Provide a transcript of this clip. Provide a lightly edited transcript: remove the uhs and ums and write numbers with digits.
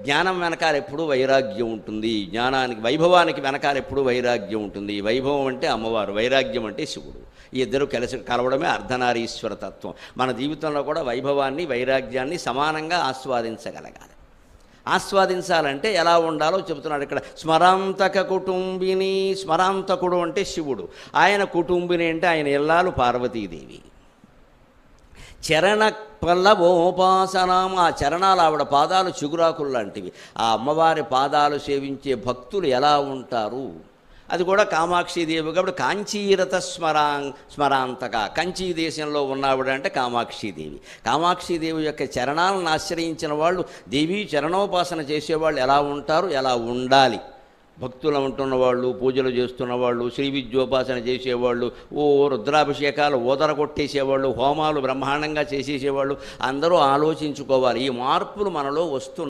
జ్ఞానం వెనకాల ఎప్పుడూ వైరాగ్యం ఉంటుంది, జ్ఞానానికి వైభవానికి వెనకాల ఎప్పుడూ వైరాగ్యం ఉంటుంది. వైభవం అంటే అమ్మవారు, వైరాగ్యం అంటే శివుడు. ఈ ఇద్దరు కలవడమే అర్ధనారీశ్వర తత్వం. మన జీవితంలో కూడా వైభవాన్ని వైరాగ్యాన్ని సమానంగా ఆస్వాదించగలగాలి. ఆస్వాదించాలంటే ఎలా ఉండాలో చెబుతున్నాడు ఇక్కడ. స్మరాంతక కుటుంబిని, స్మరాంతకుడు అంటే శివుడు, ఆయన కుటుంబిని అంటే ఆయన ఇల్లాలు పార్వతీదేవి. చరణ పల్లవోపాసనం, ఆ చరణాలు ఆవిడ పాదాలు చిగురాకులు లాంటివి. ఆ అమ్మవారి పాదాలు సేవించే భక్తులు ఎలా ఉంటారు, అది కూడా కామాక్షిదేవి కాబట్టి కాంచీరత స్మరాంతక, కంచీ దేశంలో ఉన్నవిడ అంటే కామాక్షిదేవి. కామాక్షిదేవి యొక్క చరణాలను ఆశ్రయించిన వాళ్ళు, దేవీ చరణోపాసన చేసేవాళ్ళు ఎలా ఉంటారు, ఎలా ఉండాలి. భక్తులు ఉంటున్నవాళ్ళు, పూజలు చేస్తున్నవాళ్ళు, శ్రీ విద్యోపాసన చేసేవాళ్ళు, రుద్రాభిషేకాలు ఓదర కొట్టేసేవాళ్ళు, హోమాలు బ్రహ్మాండంగా చేసేసేవాళ్ళు అందరూ ఆలోచించుకోవాలి. ఈ మార్పులు మనలో వస్తున్నాయి.